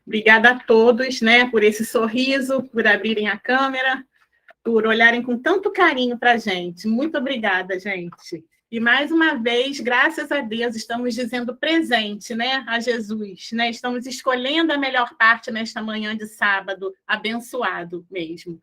Obrigada a todos, né, por esse sorriso, por abrirem a câmera, por olharem com tanto carinho para a gente. Muito obrigada, gente. E, mais uma vez, graças a Deus, estamos dizendo presente, né, a Jesus, né? Estamos escolhendo a melhor parte nesta manhã de sábado, abençoado mesmo.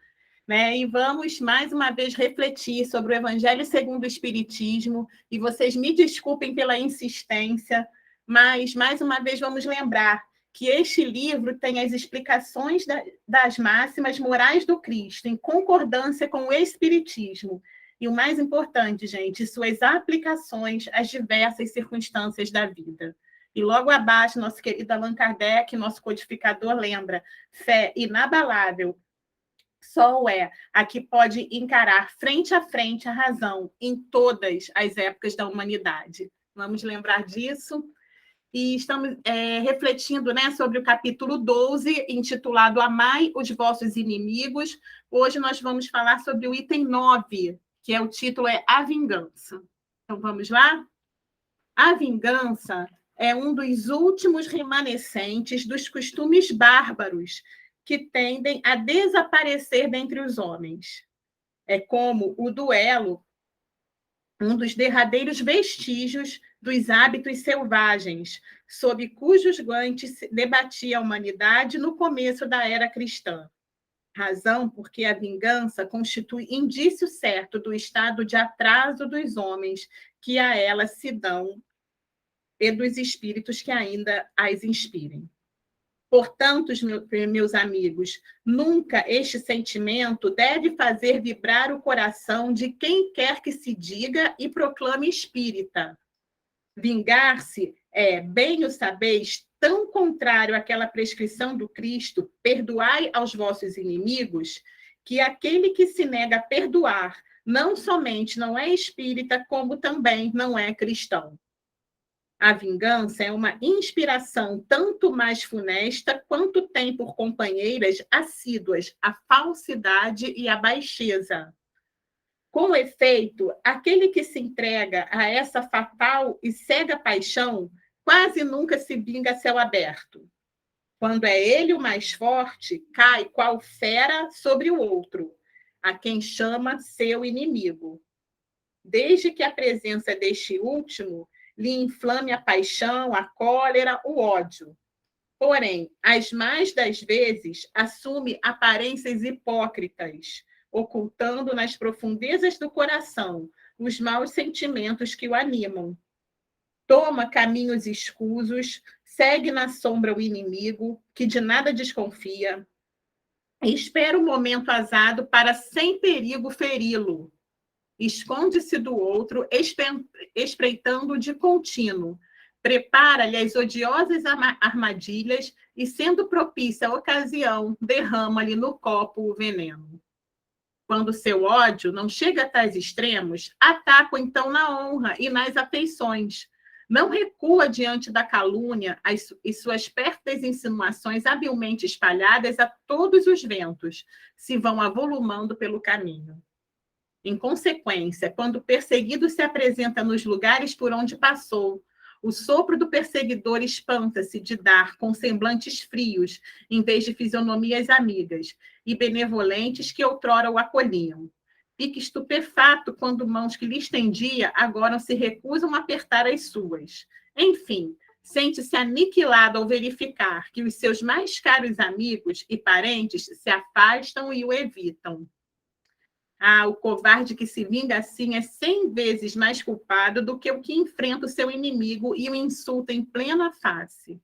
Né? E vamos, mais uma vez, refletir sobre o Evangelho segundo o Espiritismo. E vocês me desculpem pela insistência, mas, mais uma vez, vamos lembrar que este livro tem as explicações das máximas morais do Cristo, em concordância com o Espiritismo. E o mais importante, gente, suas aplicações às diversas circunstâncias da vida. E logo abaixo, nosso querido Allan Kardec, nosso codificador, lembra: fé inabalável só é a que pode encarar frente a frente a razão em todas as épocas da humanidade. Vamos lembrar disso. E estamos refletindo, né, sobre o capítulo 12, intitulado Amai os vossos inimigos. Hoje nós vamos falar sobre o item 9, que o título é A Vingança. Então, vamos lá? A vingança é um dos últimos remanescentes dos costumes bárbaros que tendem a desaparecer dentre os homens. É como o duelo, um dos derradeiros vestígios dos hábitos selvagens, sob cujos guantes se debatia a humanidade no começo da era cristã. Razão porque a vingança constitui indício certo do estado de atraso dos homens que a ela se dão e dos espíritos que ainda as inspirem. Portanto, meus amigos, nunca este sentimento deve fazer vibrar o coração de quem quer que se diga e proclame espírita. Vingar-se é, bem o sabeis, tão contrário àquela prescrição do Cristo, perdoai aos vossos inimigos, que aquele que se nega a perdoar não somente não é espírita, como também não é cristão. A vingança é uma inspiração tanto mais funesta quanto tem por companheiras assíduas a falsidade e a baixeza. Com efeito, aquele que se entrega a essa fatal e cega paixão quase nunca se vinga a céu aberto. Quando é ele o mais forte, cai qual fera sobre o outro, a quem chama seu inimigo. Desde que a presença deste último lhe inflame a paixão, a cólera, o ódio. Porém, as mais das vezes, assume aparências hipócritas, ocultando nas profundezas do coração os maus sentimentos que o animam. Toma caminhos escusos, segue na sombra o inimigo, que de nada desconfia, e espera o momento azado para, sem perigo, feri-lo. Esconde-se do outro, espreitando de contínuo. Prepara-lhe as odiosas armadilhas e, sendo propícia a ocasião, derrama-lhe no copo o veneno. Quando seu ódio não chega a tais extremos, ataca então na honra e nas afeições. Não recua diante da calúnia e suas pérfidas insinuações habilmente espalhadas a todos os ventos se vão avolumando pelo caminho. Em consequência, quando o perseguido se apresenta nos lugares por onde passou, o sopro do perseguidor espanta-se de dar com semblantes frios, em vez de fisionomias amigas e benevolentes que outrora o acolhiam. Fica estupefato quando mãos que lhe estendia agora se recusam a apertar as suas. Enfim, sente-se aniquilado ao verificar que os seus mais caros amigos e parentes se afastam e o evitam. O covarde que se vinga assim é 100 vezes mais culpado do que o que enfrenta o seu inimigo e o insulta em plena face.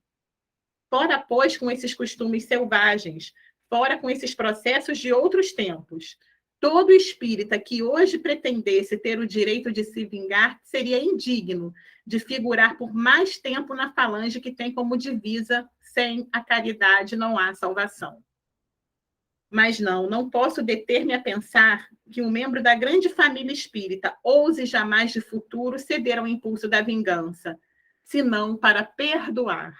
Fora, pois, com esses costumes selvagens, fora com esses processos de outros tempos. Todo espírita que hoje pretendesse ter o direito de se vingar seria indigno de figurar por mais tempo na falange que tem como divisa: sem a caridade não há salvação. Mas não posso deter-me a pensar que um membro da grande família espírita ouse jamais de futuro ceder ao impulso da vingança, senão para perdoar.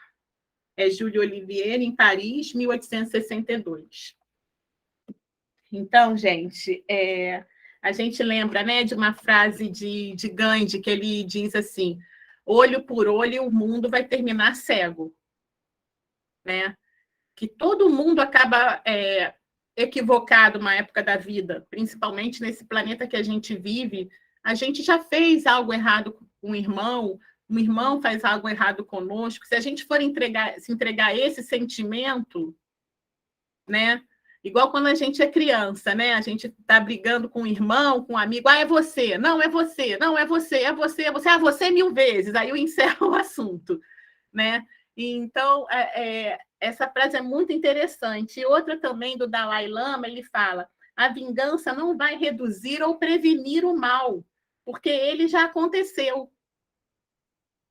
É Júlio Olivier, em Paris, 1862. Então, gente, a gente lembra, né, de uma frase de Gandhi, que ele diz assim: olho por olho, o mundo vai terminar cego. Né? que todo mundo acaba equivocado uma época da vida, principalmente nesse planeta que a gente vive. A gente já fez algo errado com um irmão faz algo errado conosco. Se a gente for se entregar a esse sentimento, né? Igual quando a gente é criança, né? A gente está brigando com um irmão, com um amigo. Ah, é você. Não, é você. Não, é você. É você. É você. Ah, você 1000 vezes. Aí eu encerro o assunto, né? Então, essa frase é muito interessante. E outra também do Dalai Lama, ele fala: a vingança não vai reduzir ou prevenir o mal, porque ele já aconteceu.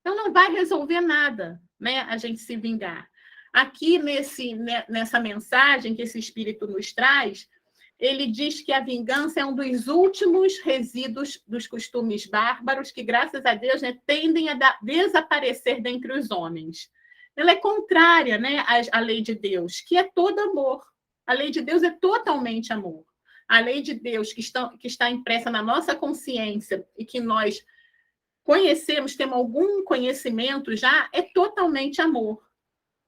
Então, não vai resolver nada, né, a gente se vingar. Aqui, nessa mensagem que esse espírito nos traz, ele diz que a vingança é um dos últimos resíduos dos costumes bárbaros que, graças a Deus, né, tendem a desaparecer dentre os homens. Ela é contrária, né, à lei de Deus, que é todo amor. A lei de Deus é totalmente amor. A lei de Deus que está impressa na nossa consciência e que nós conhecemos, temos algum conhecimento já, é totalmente amor,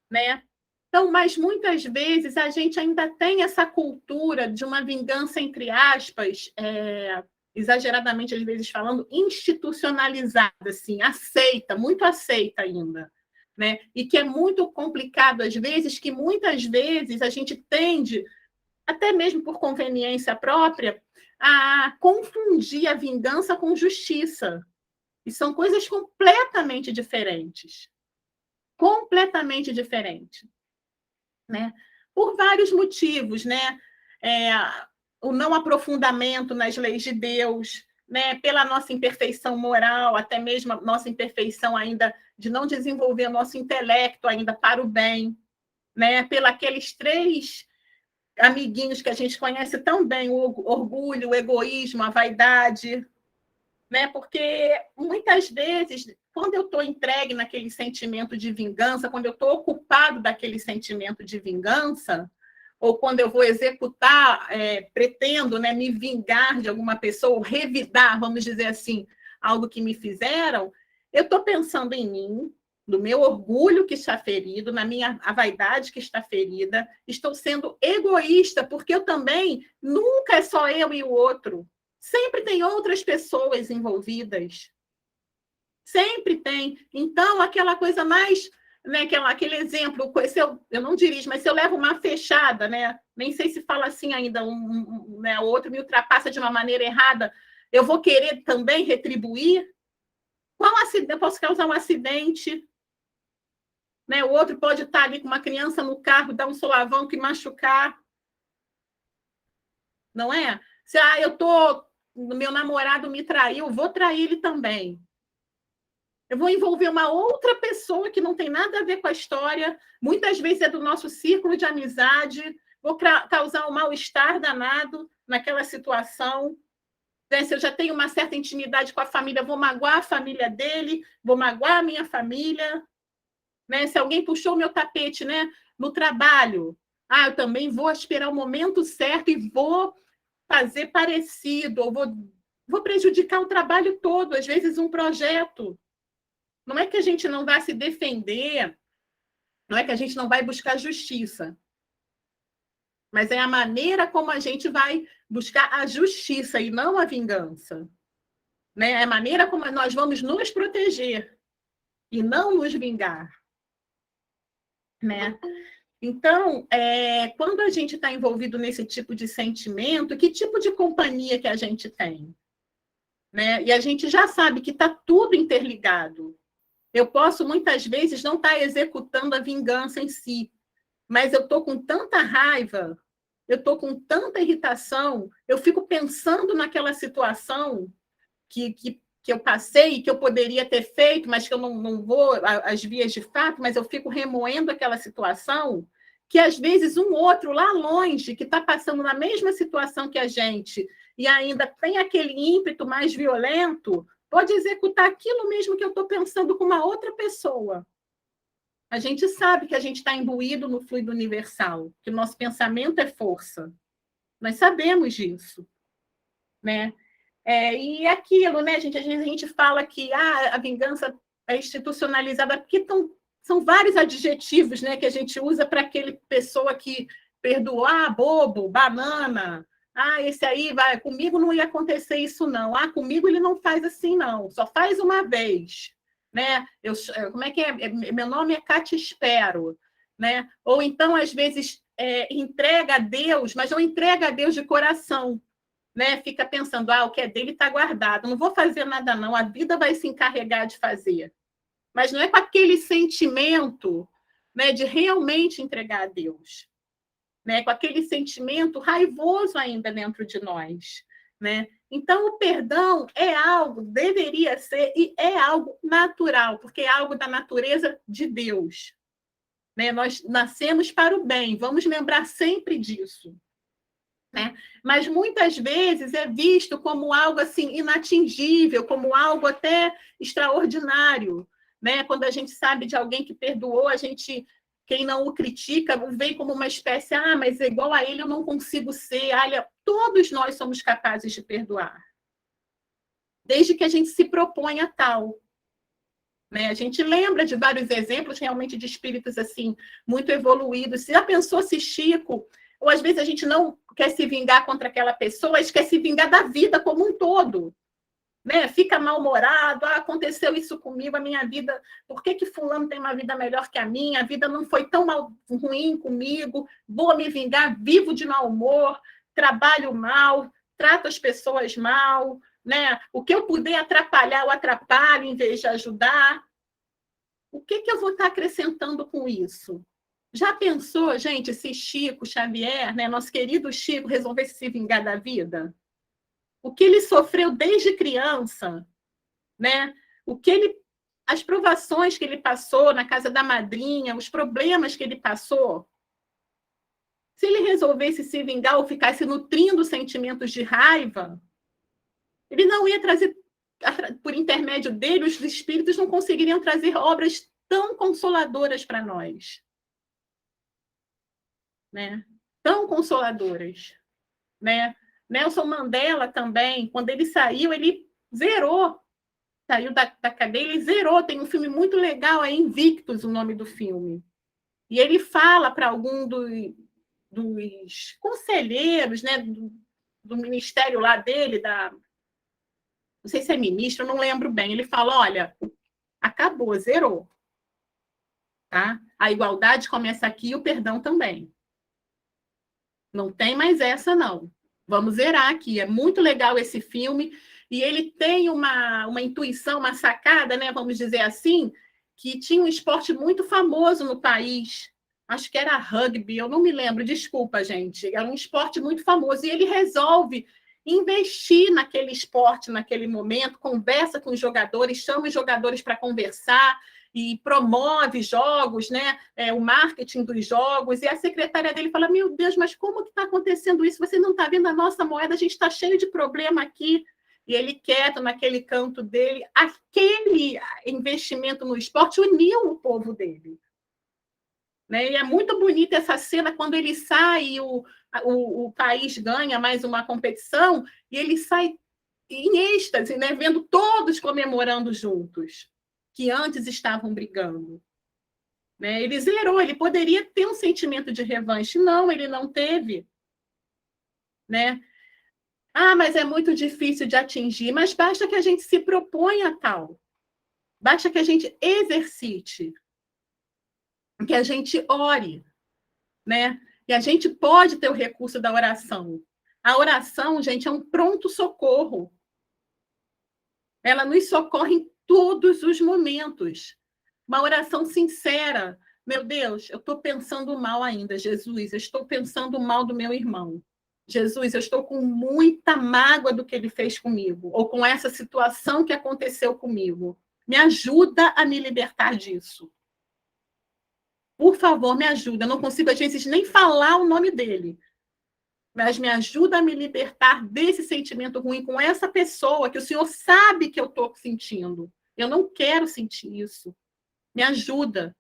né? Então, mas muitas vezes a gente ainda tem essa cultura de uma vingança, entre aspas, exageradamente às vezes falando, institucionalizada, assim, aceita, muito aceita ainda, né? E que é muito complicado às vezes, que muitas vezes a gente tende, até mesmo por conveniência própria, a confundir a vingança com justiça. E são coisas completamente diferentes. Completamente diferentes. Né? Por vários motivos, né? O não aprofundamento nas leis de Deus, né? Pela nossa imperfeição moral, até mesmo a nossa imperfeição ainda de não desenvolver o nosso intelecto ainda para o bem, né? Pela aqueles 3 amiguinhos que a gente conhece tão bem, o orgulho, o egoísmo, a vaidade, né? Porque muitas vezes, quando eu estou entregue naquele sentimento de vingança, quando eu estou ocupado daquele sentimento de vingança, ou quando eu vou executar, pretendo, né, me vingar de alguma pessoa, ou revidar, vamos dizer assim, algo que me fizeram, eu estou pensando em mim, no meu orgulho que está ferido, a vaidade que está ferida, estou sendo egoísta, porque eu também, nunca é só eu e o outro. Sempre tem outras pessoas envolvidas. Sempre tem. Então, aquela coisa mais, né, aquele exemplo, se eu não dirijo, mas se eu levo uma fechada, né, nem sei se fala assim ainda, né, o outro me ultrapassa de uma maneira errada, eu vou querer também retribuir? Qual acidente? Eu posso causar um acidente, né? O outro pode estar ali com uma criança no carro, dar um solavanco e machucar. Não é? Se meu namorado me traiu, vou trair ele também. Eu vou envolver uma outra pessoa que não tem nada a ver com a história, muitas vezes é do nosso círculo de amizade, vou causar um mal-estar danado naquela situação. Né? Se eu já tenho uma certa intimidade com a família, vou magoar a família dele, vou magoar a minha família. Né? Se alguém puxou o meu tapete, né, no trabalho, eu também vou esperar o momento certo e vou fazer parecido, ou vou prejudicar o trabalho todo, às vezes um projeto. Não é que a gente não vai se defender, não é que a gente não vai buscar justiça, mas é a maneira como a gente vai buscar a justiça e não a vingança. Né? É a maneira como nós vamos nos proteger e não nos vingar. Né? Então, quando a gente está envolvido nesse tipo de sentimento, que tipo de companhia que a gente tem? Né? E a gente já sabe que está tudo interligado. Eu posso, muitas vezes, não estar executando a vingança em si, mas eu estou com tanta raiva, eu estou com tanta irritação, eu fico pensando naquela situação que eu passei, que eu poderia ter feito, mas que eu não vou às vias de fato, mas eu fico remoendo aquela situação, que às vezes um outro lá longe, que está passando na mesma situação que a gente, e ainda tem aquele ímpeto mais violento, pode executar aquilo mesmo que eu estou pensando com uma outra pessoa. A gente sabe que a gente está imbuído no fluido universal, que o nosso pensamento é força. Nós sabemos disso. Né? E aquilo, né, gente? Às vezes a gente fala que a vingança é institucionalizada, porque estão São vários adjetivos, né, que a gente usa para aquele pessoa que perdoou. Ah, bobo, banana. Ah, esse aí vai. Comigo não ia acontecer isso, não. Ah, comigo ele não faz assim, não. Só faz uma vez. Né? Como é que é? Meu nome é Cátia Espero. Né? Ou então, às vezes, entrega a Deus, mas não entrega a Deus de coração. Né? Fica pensando, o que é dele está guardado. Não vou fazer nada, não. A vida vai se encarregar de fazer. Mas não é com aquele sentimento, né, de realmente entregar a Deus, né, com aquele sentimento raivoso ainda dentro de nós, né? Então, o perdão é algo, deveria ser, e é algo natural, porque é algo da natureza de Deus, né? Nós nascemos para o bem, vamos lembrar sempre disso, né? Mas muitas vezes é visto como algo assim inatingível, como algo até extraordinário, né? Quando a gente sabe de alguém que perdoou, a gente, quem não o critica, vê como uma espécie, mas é igual a ele eu não consigo ser. Olha, todos nós somos capazes de perdoar, desde que a gente se proponha tal. Né? A gente lembra de vários exemplos realmente de espíritos assim muito evoluídos. Se já pensou se Chico, ou às vezes a gente não quer se vingar contra aquela pessoa, a gente quer se vingar da vida como um todo. Né? Fica mal-humorado, aconteceu isso comigo, a minha vida, por que fulano tem uma vida melhor que a minha? A vida não foi tão ruim comigo, vou me vingar, vivo de mau humor, trabalho mal, trato as pessoas mal, né? O que eu puder atrapalhar, eu atrapalho em vez de ajudar. O que eu vou estar acrescentando com isso? Já pensou, gente, se Chico Xavier, né, nosso querido Chico, resolvesse se vingar da vida? O que ele sofreu desde criança, né? As provações que ele passou na casa da madrinha, os problemas que ele passou. Se ele resolvesse se vingar ou ficasse nutrindo sentimentos de raiva, ele não ia trazer, por intermédio dele, os espíritos não conseguiriam trazer obras tão consoladoras para nós. Né? Tão consoladoras. Né? Nelson Mandela também, quando ele saiu, ele zerou. Saiu da cadeia, ele zerou. Tem um filme muito legal, é Invictus o nome do filme. E ele fala para algum dos conselheiros, né, do ministério lá dele, não sei se é ministro, eu não lembro bem. Ele fala, olha, acabou, zerou. Tá? A igualdade começa aqui e o perdão também. Não tem mais essa, não. Vamos zerar aqui. É muito legal esse filme. E ele tem uma intuição, uma sacada, né, vamos dizer assim, que tinha um esporte muito famoso no país. Acho que era rugby, eu não me lembro, desculpa, gente. Era um esporte muito famoso. E ele resolve investir naquele esporte, naquele momento, conversa com os jogadores, chama os jogadores para conversar e promove jogos, né? O marketing dos jogos, e a secretária dele fala, meu Deus, mas como que está acontecendo isso? Você não está vendo a nossa moeda? A gente está cheio de problema aqui. E ele quieto naquele canto dele, aquele investimento no esporte uniu o povo dele. Né? E é muito bonita essa cena quando ele sai e o país ganha mais uma competição e ele sai em êxtase, né? Vendo todos comemorando juntos, que antes estavam brigando. Né? Ele zerou, ele poderia ter um sentimento de revanche. Não, ele não teve. Né? Mas é muito difícil de atingir, mas basta que a gente se proponha a tal. Basta que a gente exercite, que a gente ore, né? E a gente pode ter o recurso da oração. A oração, gente, é um pronto-socorro. Ela nos socorre em todos os momentos. Uma oração sincera. Meu Deus, eu estou pensando mal ainda, Jesus. Eu estou pensando mal do meu irmão. Jesus, eu estou com muita mágoa do que ele fez comigo, ou com essa situação que aconteceu comigo. Me ajuda a me libertar disso. Por favor, me ajuda. Eu não consigo, às vezes, nem falar o nome dele. Mas me ajuda a me libertar desse sentimento ruim com essa pessoa que o Senhor sabe que eu estou sentindo. Eu não quero sentir isso. Me ajuda.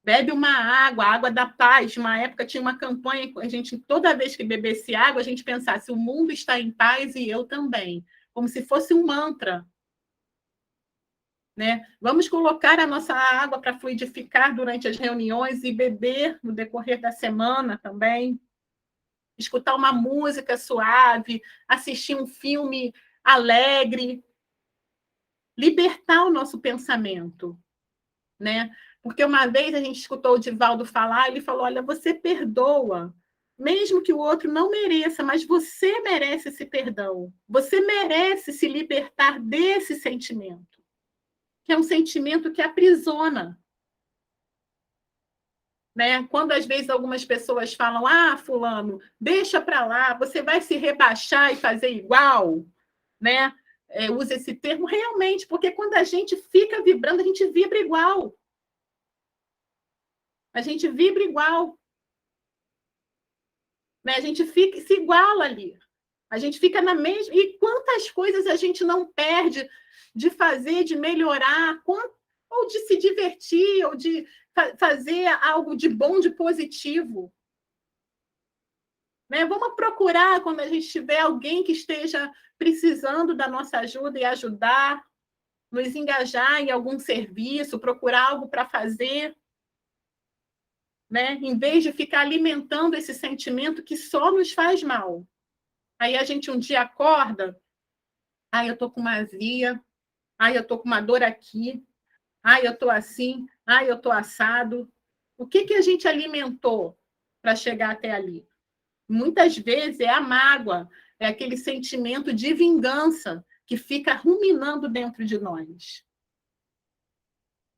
Bebe uma água, a água da paz. Uma época tinha uma campanha, a gente, toda vez que bebesse água, a gente pensasse, o mundo está em paz e eu também. Como se fosse um mantra. né? Vamos colocar a nossa água para fluidificar durante as reuniões e beber no decorrer da semana também. Escutar uma música suave, assistir um filme alegre, libertar o nosso pensamento, né? Porque uma vez a gente escutou o Divaldo falar, ele falou: olha, você perdoa, mesmo que o outro não mereça, mas você merece esse perdão. Você merece se libertar desse sentimento, que é um sentimento que aprisiona. Né? Quando às vezes algumas pessoas falam: ah, fulano, deixa para lá, você vai se rebaixar e fazer igual, né? Usa esse termo realmente, porque quando a gente fica vibrando, a gente vibra igual. A gente vibra igual. Né? A gente fica, se iguala ali. A gente fica na mesma. E quantas coisas a gente não perde de fazer, de melhorar, ou de se divertir, ou de fazer algo de bom, de positivo. Né? Vamos procurar, quando a gente tiver alguém que esteja precisando da nossa ajuda e ajudar, nos engajar em algum serviço, procurar algo para fazer, né? Em vez de ficar alimentando esse sentimento que só nos faz mal. Aí a gente um dia acorda, eu estou com uma azia, eu estou com uma dor aqui, eu estou assim, eu estou assado. O que a gente alimentou para chegar até ali? Muitas vezes é a mágoa, é aquele sentimento de vingança que fica ruminando dentro de nós.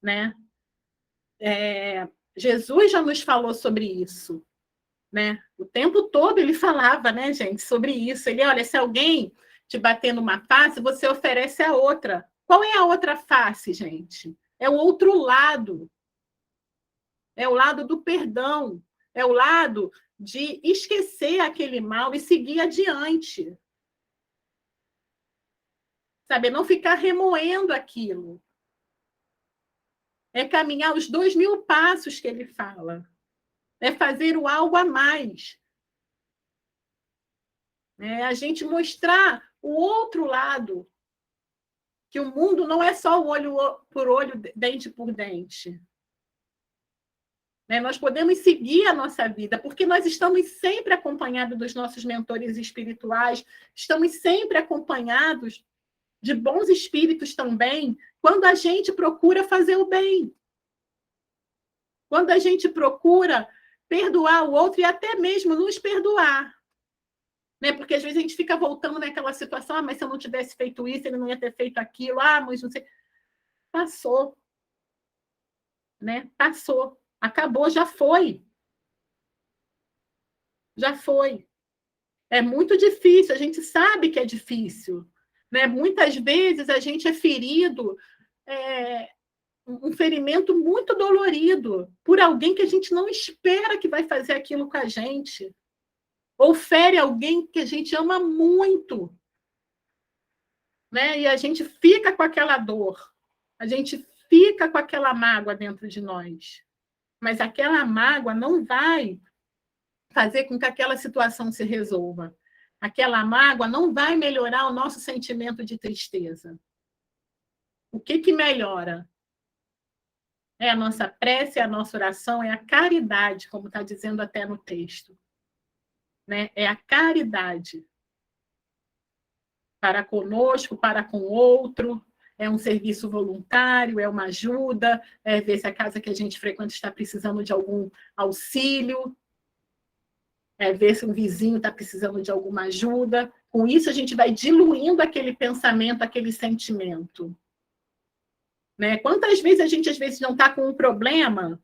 Né? Jesus já nos falou sobre isso. Né? O tempo todo ele falava, né, gente, sobre isso. Ele, olha, se alguém te bater numa face, você oferece a outra. Qual é a outra face, gente? É o outro lado. É o lado do perdão. É o lado de esquecer aquele mal e seguir adiante. Sabe? Não ficar remoendo aquilo. É caminhar os 2.000 passos que ele fala. É fazer o algo a mais. É a gente mostrar o outro lado, que o mundo não é só o olho por olho, dente por dente. Né? Nós podemos seguir a nossa vida, porque nós estamos sempre acompanhados dos nossos mentores espirituais, estamos sempre acompanhados de bons espíritos também, quando a gente procura fazer o bem. Quando a gente procura perdoar o outro e até mesmo nos perdoar. Né? Porque às vezes a gente fica voltando naquela situação, mas se eu não tivesse feito isso, ele não ia ter feito aquilo, mas não sei. Passou. Né? Passou. Acabou, já foi. Já foi. É muito difícil, a gente sabe que é difícil. Né? Muitas vezes a gente é ferido, um ferimento muito dolorido, por alguém que a gente não espera que vai fazer aquilo com a gente. Ou fere alguém que a gente ama muito. Né? E a gente fica com aquela dor, a gente fica com aquela mágoa dentro de nós. Mas aquela mágoa não vai fazer com que aquela situação se resolva. Aquela mágoa não vai melhorar o nosso sentimento de tristeza. O que melhora? É a nossa prece, é a nossa oração, é a caridade, como está dizendo até no texto. Né? É a caridade. Para conosco, para com o outro, é um serviço voluntário, é uma ajuda, é ver se a casa que a gente frequenta está precisando de algum auxílio, é ver se um vizinho está precisando de alguma ajuda. Com isso, a gente vai diluindo aquele pensamento, aquele sentimento. Né? Quantas vezes a gente, às vezes, não está com um problema,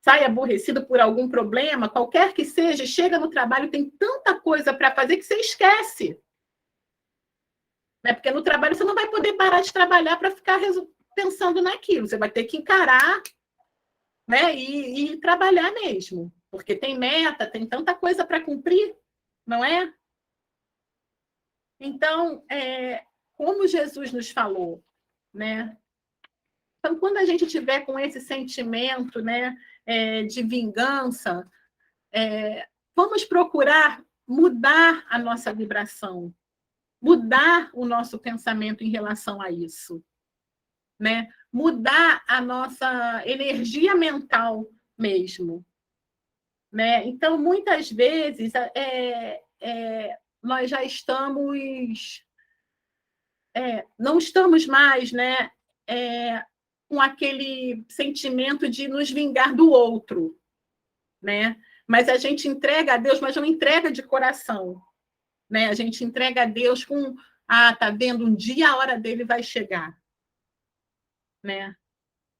sai aborrecido por algum problema, qualquer que seja, chega no trabalho, tem tanta coisa para fazer que você esquece. Né? Porque no trabalho você não vai poder parar de trabalhar para ficar pensando naquilo. Você vai ter que encarar, né? E trabalhar mesmo. Porque tem meta, tem tanta coisa para cumprir, não é? Então, como Jesus nos falou, né? Então, quando a gente tiver com esse sentimento, né, de vingança, vamos procurar mudar a nossa vibração, mudar o nosso pensamento em relação a isso. Né? mudar a nossa energia mental mesmo, né? Então, muitas vezes, nós já estamos... não estamos mais, né, com aquele sentimento de nos vingar do outro, né? Mas a gente entrega a Deus, mas não entrega de coração, né? A gente entrega a Deus com, tá vendo, um dia a hora dele vai chegar, né?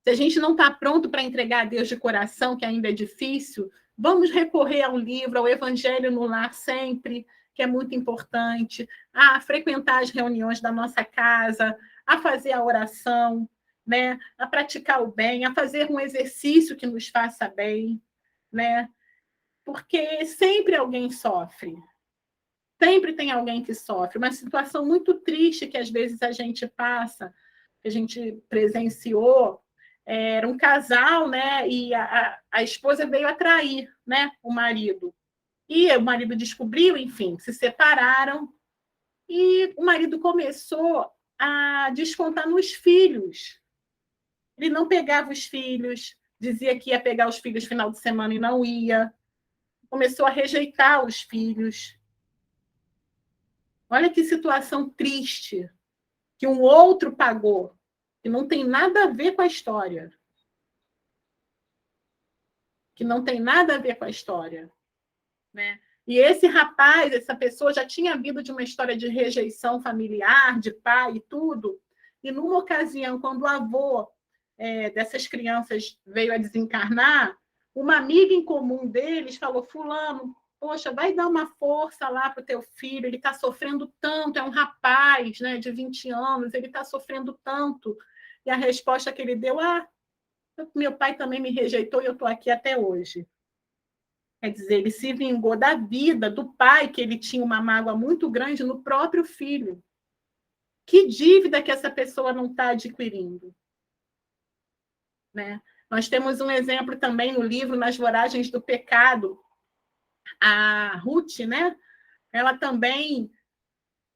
Se a gente não está pronto para entregar a Deus de coração, que ainda é difícil, vamos recorrer ao livro, ao Evangelho no Lar sempre, que é muito importante, a frequentar as reuniões da nossa casa, a fazer a oração, né? A praticar o bem, a fazer um exercício que nos faça bem, né? Porque sempre alguém sofre. Sempre tem alguém que sofre. Uma situação muito triste que às vezes a gente passa, que a gente presenciou, era um casal, né? E a esposa veio atrair, né, o marido. E o marido descobriu, enfim, se separaram. E o marido começou a descontar nos filhos. Ele não pegava os filhos, dizia que ia pegar os filhos no final de semana e não ia. Começou a rejeitar os filhos. Olha que situação triste que um outro pagou, que não tem nada a ver com a história. Que não tem nada a ver com a história, né? E esse rapaz, essa pessoa já tinha vindo de uma história de rejeição familiar, de pai e tudo, e numa ocasião, quando o avô dessas crianças veio a desencarnar, uma amiga em comum deles falou: fulano, poxa, vai dar uma força lá para o teu filho, ele está sofrendo tanto, é um rapaz, né, de 20 anos, ele está sofrendo tanto. E a resposta que ele deu: meu pai também me rejeitou e eu estou aqui até hoje. Quer dizer, ele se vingou da vida do pai, que ele tinha uma mágoa muito grande no próprio filho. Que dívida que essa pessoa não está adquirindo, né? Nós temos um exemplo também no livro Nas Voragens do Pecado. A Ruth, né? Ela também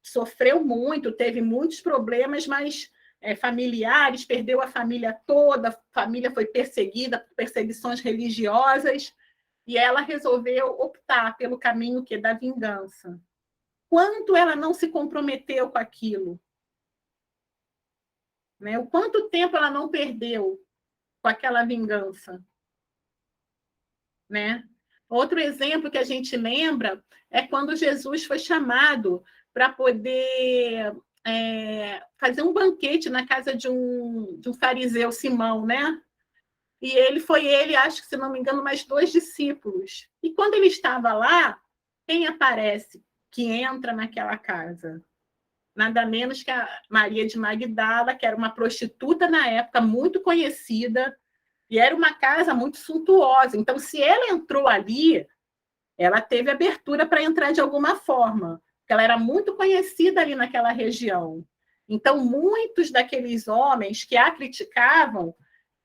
sofreu muito, teve muitos problemas, mas familiares, perdeu a família toda, a família foi perseguida por perseguições religiosas, e ela resolveu optar pelo caminho da vingança. Quanto ela não se comprometeu com aquilo? Né? O quanto tempo ela não perdeu com aquela vingança? Né? Outro exemplo que a gente lembra é quando Jesus foi chamado para poder fazer um banquete na casa de um fariseu, Simão, né? E ele, acho que, se não me engano, mais 2 discípulos. E quando ele estava lá, quem aparece que entra naquela casa? Nada menos que a Maria de Magdala, que era uma prostituta na época, muito conhecida, e era uma casa muito suntuosa. Então, se ela entrou ali, ela teve abertura para entrar de alguma forma, porque ela era muito conhecida ali naquela região. Então, muitos daqueles homens que a criticavam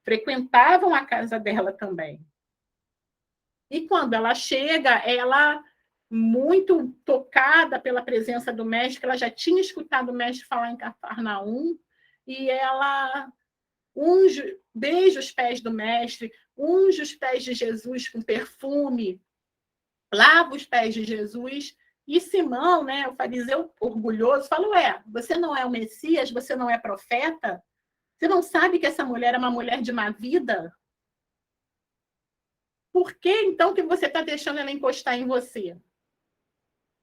frequentavam a casa dela também. E quando ela chega, ela, muito tocada pela presença do mestre, ela já tinha escutado o mestre falar em Cafarnaum, e ela beija os pés do mestre, unge os pés de Jesus com perfume, lava os pés de Jesus. E Simão, né, o fariseu orgulhoso, falou: você não é o Messias, você não é profeta? Você não sabe que essa mulher é uma mulher de má vida? Por que, então, que você está deixando ela encostar em você?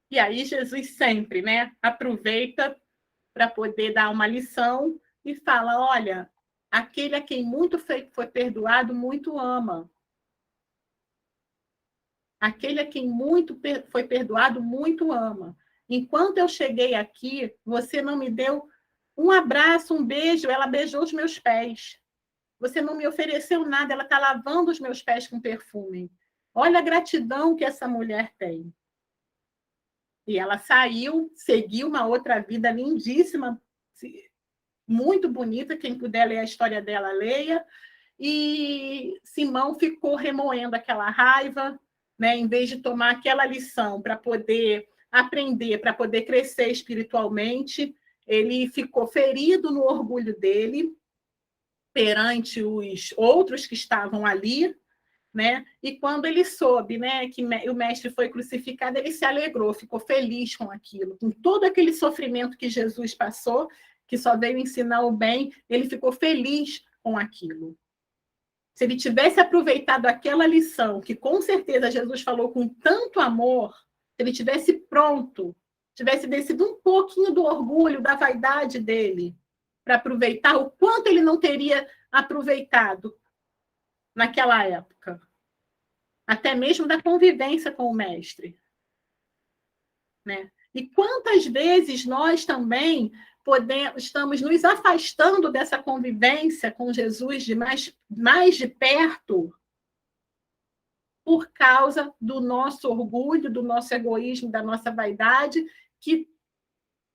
E aí Jesus sempre, né, aproveita para poder dar uma lição e fala: olha, aquele a quem muito foi perdoado, muito ama. Aquele a quem muito foi perdoado, muito ama. Enquanto eu cheguei aqui, você não me deu um abraço, um beijo, ela beijou os meus pés. Você não me ofereceu nada, ela está lavando os meus pés com perfume. Olha a gratidão que essa mulher tem. E ela saiu, seguiu uma outra vida lindíssima, muito bonita. Quem puder ler a história dela, leia. E Simão ficou remoendo aquela raiva, né? Em vez de tomar aquela lição para poder aprender, para poder crescer espiritualmente, ele ficou ferido no orgulho dele perante os outros que estavam ali, né? E quando ele soube, né, que o mestre foi crucificado, ele se alegrou, ficou feliz com aquilo, com todo aquele sofrimento que Jesus passou, que só veio ensinar o bem, ele ficou feliz com aquilo. Se ele tivesse aproveitado aquela lição, que com certeza Jesus falou com tanto amor, se ele tivesse pronto, tivesse descido um pouquinho do orgulho, da vaidade dele, para aproveitar, o quanto ele não teria aproveitado naquela época, até mesmo da convivência com o mestre, né? E quantas vezes nós também estamos nos afastando dessa convivência com Jesus de mais de perto por causa do nosso orgulho, do nosso egoísmo, da nossa vaidade, que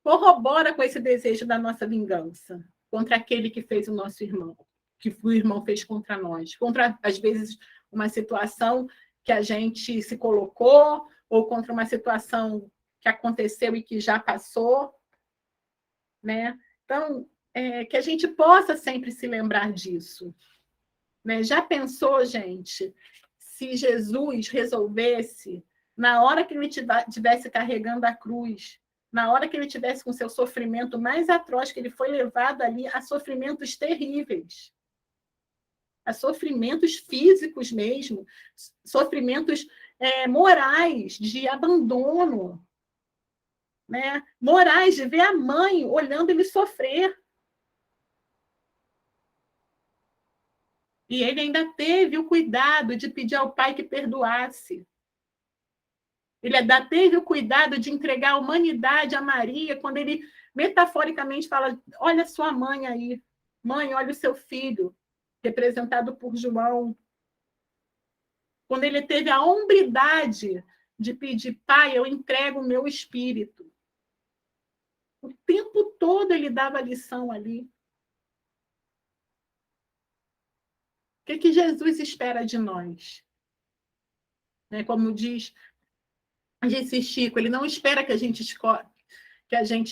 corrobora com esse desejo da nossa vingança contra aquele que fez o nosso irmão, que o irmão fez contra nós, contra, às vezes, uma situação que a gente se colocou, ou contra uma situação que aconteceu e que já passou, né? Então, que a gente possa sempre se lembrar disso. Né? Já pensou, gente, se Jesus resolvesse, na hora que ele estivesse carregando a cruz, na hora que ele estivesse com seu sofrimento mais atroz, que ele foi levado ali a sofrimentos terríveis, a sofrimentos físicos mesmo, sofrimentos morais, de abandono, né? Morais, de ver a mãe olhando ele sofrer. E ele ainda teve o cuidado de pedir ao Pai que perdoasse. Ele ainda teve o cuidado de entregar a humanidade a Maria, quando ele metaforicamente fala: olha sua mãe aí, mãe, olha o seu filho, representado por João. Quando ele teve a hombridade de pedir: Pai, eu entrego o meu espírito. O tempo todo ele dava lição ali. O que Jesus espera de nós? Né? Como disse Chico, ele não espera que a gente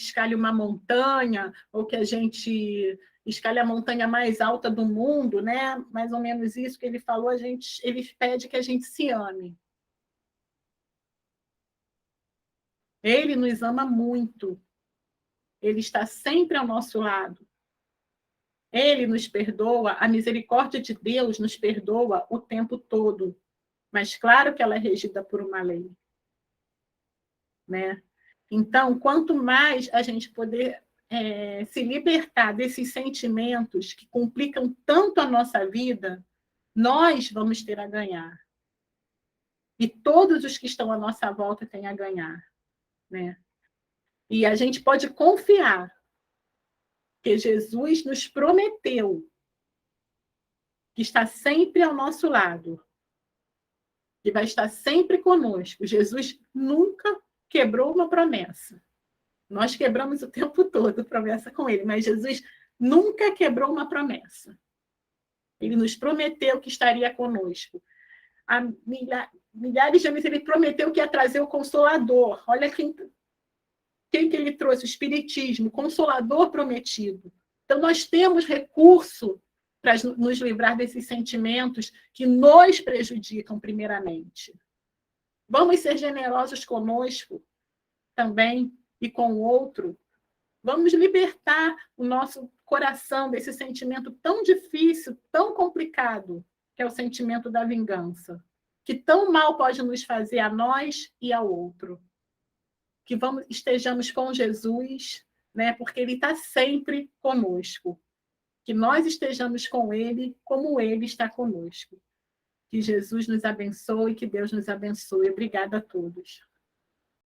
escale uma montanha, ou que a gente escale a montanha mais alta do mundo, né? Mais ou menos isso que ele falou, ele pede que a gente se ame. Ele nos ama muito. Ele está sempre ao nosso lado. Ele nos perdoa, a misericórdia de Deus nos perdoa o tempo todo. Mas claro que ela é regida por uma lei. Né? Então, quanto mais a gente poder se libertar desses sentimentos que complicam tanto a nossa vida, nós vamos ter a ganhar. E todos os que estão à nossa volta têm a ganhar. Né? E a gente pode confiar que Jesus nos prometeu que está sempre ao nosso lado, que vai estar sempre conosco. Jesus nunca quebrou uma promessa. Nós quebramos o tempo todo a promessa com ele, mas Jesus nunca quebrou uma promessa. Ele nos prometeu que estaria conosco. Há milhares de vezes ele prometeu que ia trazer o Consolador. Olha quem que ele trouxe, o Espiritismo, o Consolador prometido. Então, nós temos recurso para nos livrar desses sentimentos que nos prejudicam, primeiramente. Vamos ser generosos conosco também e com o outro. Vamos libertar o nosso coração desse sentimento tão difícil, tão complicado, que é o sentimento da vingança, que tão mal pode nos fazer a nós e ao outro. Que estejamos com Jesus, né? Porque ele está sempre conosco. Que nós estejamos com ele como ele está conosco. Que Jesus nos abençoe e que Deus nos abençoe. Obrigada a todos.